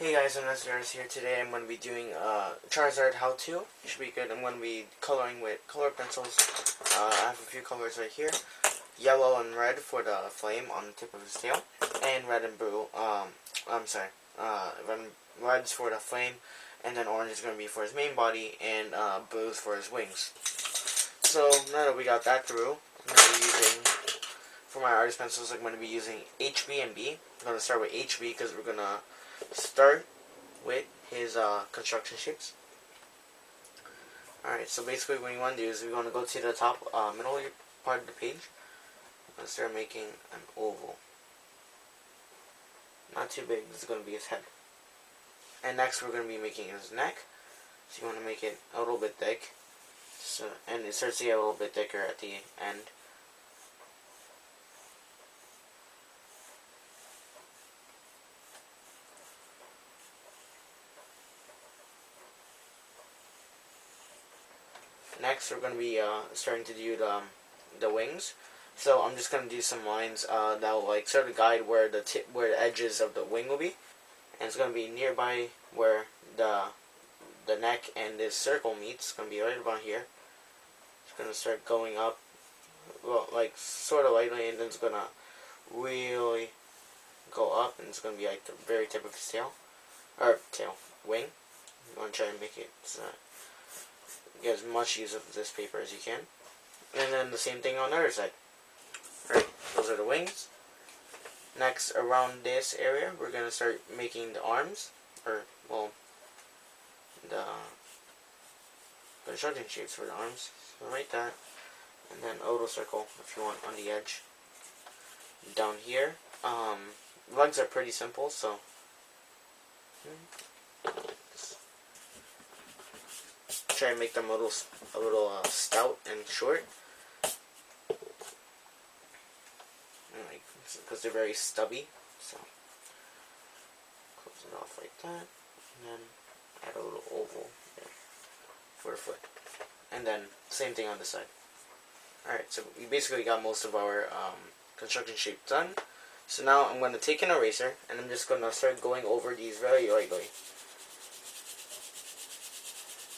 Hey guys, I'm Nestor here. Today I'm going to be doing Charizard how-to. Should be good. I'm going to be coloring with color pencils. I have a few colors right here. Yellow and red for the flame on the tip of his tail. And red and blue, red's for the flame. And then orange is going to be for his main body. And blue is for his wings. So now that we got that through, I'm going to be using, for my artist pencils, I'm going to be using HB and B. I'm going to start with HB because we're going to start with his construction shapes. Alright, so basically what you want to do is we want to go to the top middle part of the page and start making an oval. Not too big, this is going to be his head. And next we're going to be making his neck. So you want to make it a little bit thick. So, and it starts to get a little bit thicker at the end. Next, we're going to be starting to do the wings. So I'm just going to do some lines that will like sort of guide where the edges of the wing will be, and it's going to be nearby where the neck and this circle meets. It's going to be right about here. It's going to start going up, well, like sort of lightly, and then it's going to really go up, and it's going to be like the very tip of his tail, or wing. I'm going to try and make it get as much use of this paper as you can. And then the same thing on the other side. Alright, those are the wings. Next, around this area, we're going to start making the arms, or, well, the construction shapes for the arms. So right that, and then a little circle, if you want, on the edge. Down here, legs are pretty simple, so try and make them a little stout and short, because they're very stubby. So close it off like that, and then add a little oval there for the foot, and then same thing on the side. Alright, so we basically got most of our construction shape done. So now I'm going to take an eraser, and I'm just going to start going over these very lightly.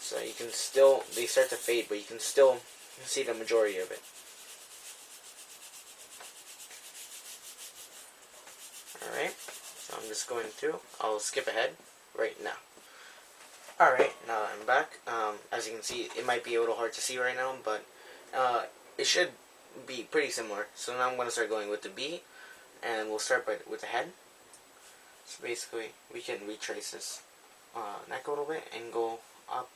So you can still, they start to fade, but you can still see the majority of it. Alright, so I'm just going through. I'll skip ahead right now. Alright, now that I'm back. As you can see, it might be a little hard to see right now, but it should be pretty similar. So now I'm going to start going with the B, and we'll start with the head. So basically, we can retrace this neck a little bit and go up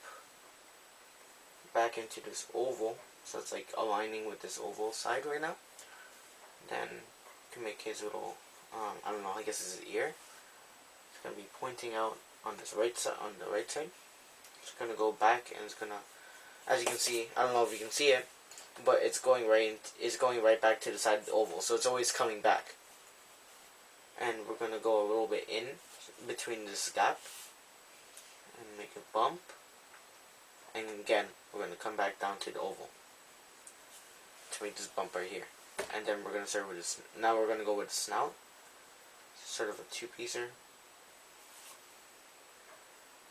back into this oval, so it's like aligning with this oval side right now. Then you can make his little, I don't know, I guess it's his ear. It's gonna be pointing out on this right side, on the right side. It's gonna go back, and it's gonna, as you can see, I don't know if you can see it, but it's going right back to the side of the oval, so it's always coming back. And we're gonna go a little bit in between this gap and make a bump. And again, we're going to come back down to the oval to make this bump right here. And then we're going to start with this. Now we're going to go with the snout. Sort of a two-piecer.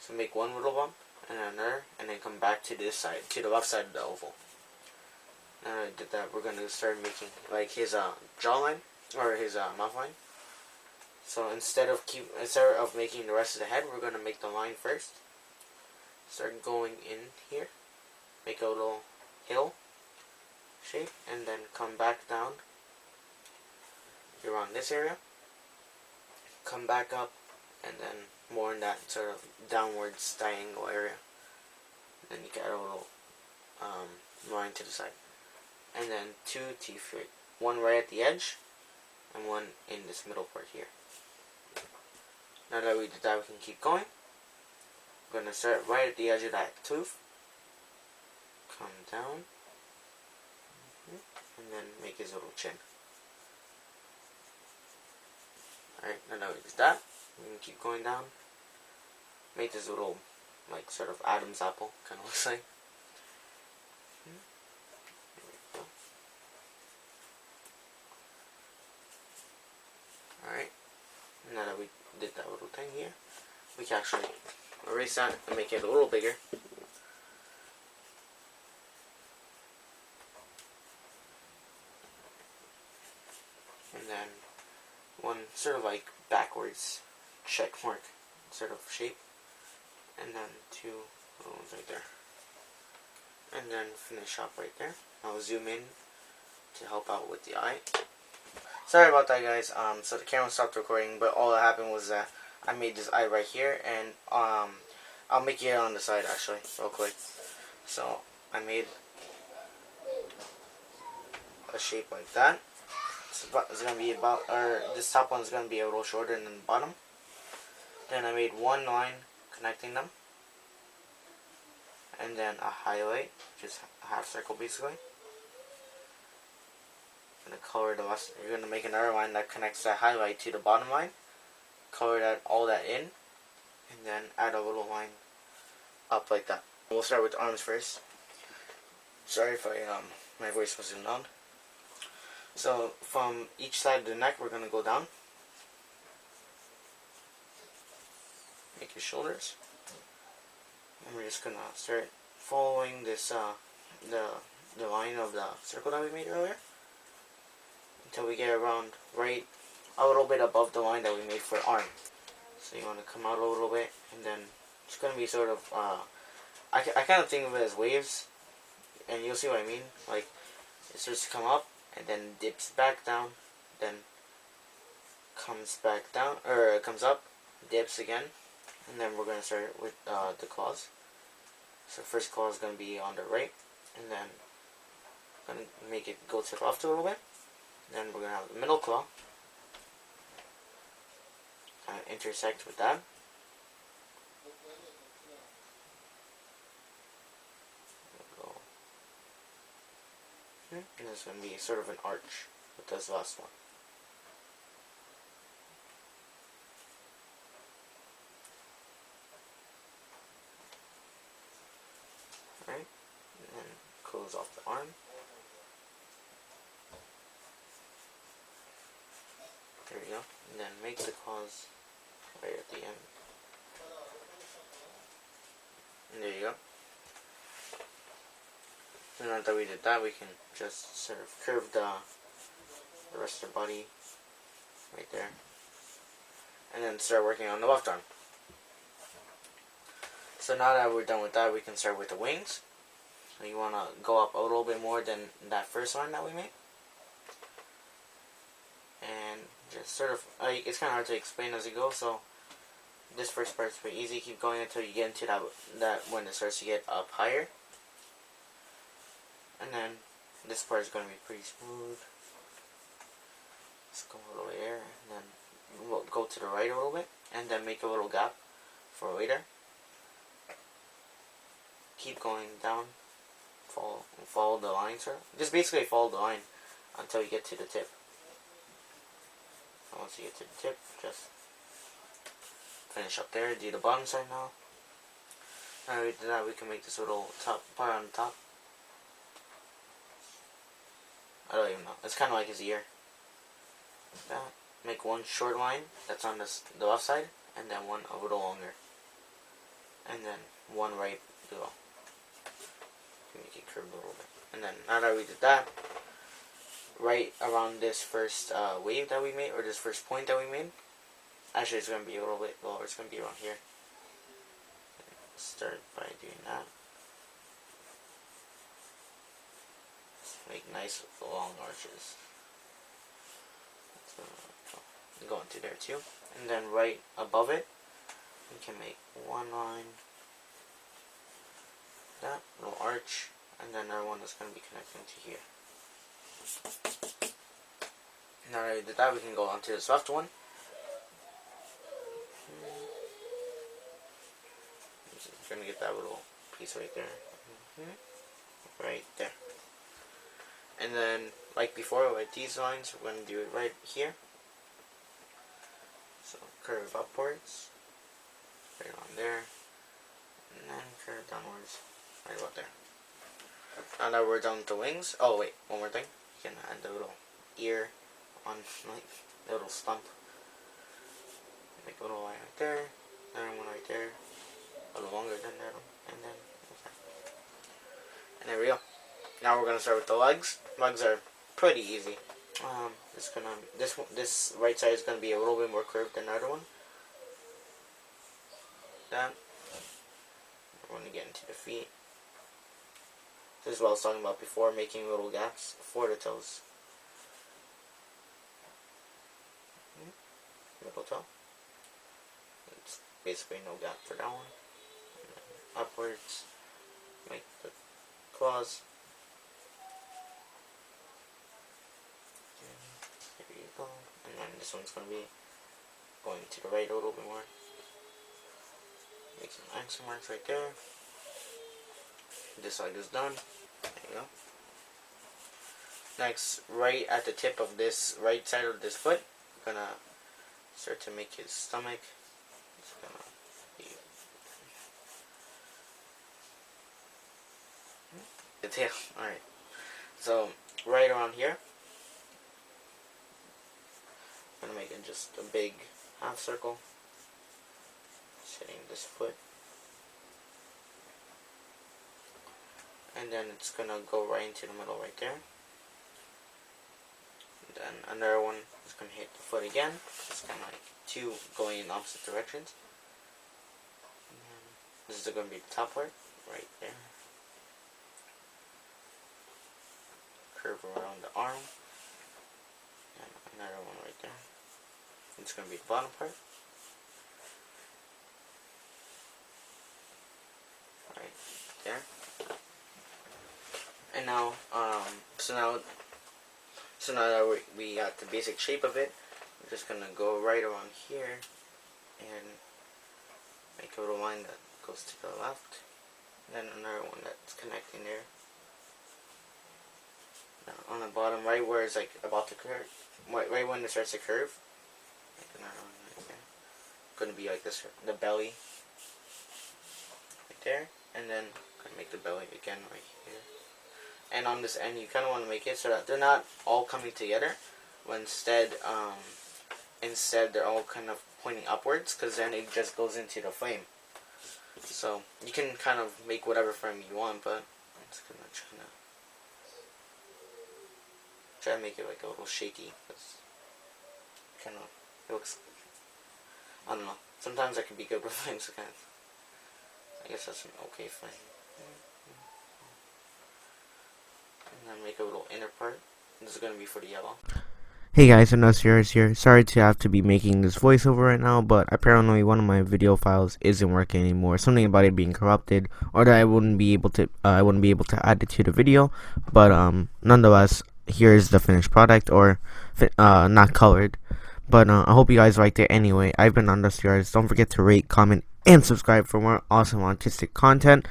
So make one little bump and another, and then come back to this side, to the left side of the oval. Now that I did that, we're going to start making like his jawline, or his mouth line. So instead of making the rest of the head, we're going to make the line first. Start going in here, make a little hill shape, and then come back down around this area, come back up, and then more in that sort of downwards triangle area. And then you can add a little line to the side, and then two teeth, one right at the edge and one in this middle part here. Now that we did that, we can keep going. I'm going to start right at the edge of that tooth, come down, and then make his little chin. Alright, now that we did that, we can keep going down, make this little, like, sort of Adam's apple, kind of looks like. Alright, now that we did that little thing here, we can actually erase that and make it a little bigger. And then one sort of like backwards check mark sort of shape. And then two little ones right there. And then finish up right there. I'll zoom in to help out with the eye. Sorry about that, guys. So the camera stopped recording, but all that happened was that I made this eye right here, and I'll make it on the side actually, real quick. So I made a shape like that. It's gonna be about, or this top one's gonna be a little shorter than the bottom. Then I made one line connecting them, and then a highlight, just a half circle basically. And the color the rest, you're gonna make another line that connects that highlight to the bottom line. Color that all that in, and then add a little line up like that. We'll start with the arms first. Sorry if my voice wasn't loud. So from each side of the neck, we're gonna go down. Make your shoulders, and we're just gonna start following this the line of the circle that we made earlier until we get around right a little bit above the line that we made for arm. So you want to come out a little bit, and then it's gonna be sort of I kind of think of it as waves, and you'll see what I mean. Like it starts to come up and then dips back down, then comes back down, or it comes up, dips again, and then we're gonna start with the claws. So first claw is gonna be on the right, and then gonna make it go to the left a little bit. Then we're gonna have the middle claw kind of intersect with that. And there's going to be sort of an arch with this last one. Alright, and then close off the arm. There we go. And then make the claws right at the end. And there you go. And now that we did that, we can just sort of curve the rest of the body right there. And then start working on the left arm. So now that we're done with that, we can start with the wings. So you want to go up a little bit more than that first line that we made. And just sort of, it's kind of hard to explain as you go, so this first part's pretty easy. Keep going until you get into that when it starts to get up higher. And then this part is going to be pretty smooth. Let's go a little there, and then we'll go to the right a little bit, and then make a little gap for later. Keep going down, follow the line, sort of. Just basically follow the line until you get to the tip. And once you get to the tip, just finish up there. Do the bottom side now. Now we did that, we can make this little top part on the top. I don't even know. It's kind of like his ear. Like that. Make one short line that's on the left side, and then one a little longer, and then one right below. Make it curved a little bit. And then now that we did that, right around this first wave that we made, or this first point that we made, actually it's going to be a little bit lower. It's going to be around here. Start by doing that. Make nice long arches. So, go into there too. And then right above it, we can make one line, that little arch, and then another one that's going to be connecting to here. Now that we did that, we can go on to this left one. Just going to get that little piece right there. Right there. And then, like before, with these lines, we're going to do it right here. So, curve upwards, right on there, and then curve downwards, right about there. Now that we're done with the wings, oh wait, one more thing. You can add the little ear on, like, the little stump. Make a little line right there, and one right There we go. Now we're gonna start with the legs. Legs are pretty easy. This right side is gonna be a little bit more curved than the other one. That. We're gonna get into the feet. This is what I was talking about before, making little gaps for the toes. Middle toe. It's basically no gap for that one. And then upwards, make the claws. And there you go. And then this one's gonna be going to the right a little bit more. Make some accent marks right there. This side is done. There you go. Next, right at the tip of this right side of this foot, I'm gonna start to make his stomach. It's gonna be the tail. Alright. So right around here, I'm gonna make it just a big half circle. Hitting this foot. And then it's gonna go right into the middle right there. And then another one is gonna hit the foot again. It's kind of like two going in opposite directions. And then this is gonna be the top part right there. Curve around the arm. And another one right there. It's gonna be the bottom part. Right there. And now, so now that we got the basic shape of it, we're just gonna go right around here and make a little line that goes to the left, and then another one that's connecting there. Now on the bottom, right where it's like about to curve, right when it starts to curve, make another one right there. Gonna be like this, the belly, right there, and then gonna make the belly again right here. And on this end, you kind of want to make it so that they're not all coming together, but instead they're all kind of pointing upwards, because then it just goes into the frame. So you can kind of make whatever frame you want, but I'm just gonna try to make it like a little shaky, because kind of it looks, I don't know. Sometimes I can be good with frames, so kind of, I guess that's an okay frame. And then make a little inner part. This is going to be for the yellow. Hey guys, Anosiris here. Sorry to have to be making this voiceover right now, but apparently one of my video files isn't working anymore. Something about it being corrupted, or that I wouldn't be able to add it to the video. But nonetheless, here is the finished product, or not colored. But I hope you guys liked it anyway. I've been Anosiris. Don't forget to rate, comment, and subscribe for more awesome artistic content.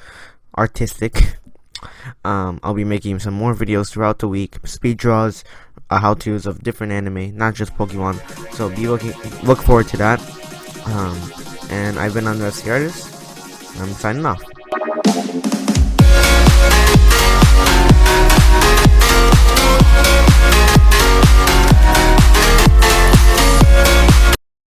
I'll be making some more videos throughout the week, speed draws, how-tos of different anime, not just Pokemon. So look forward to that. And I've been Anosiris. I'm signing off.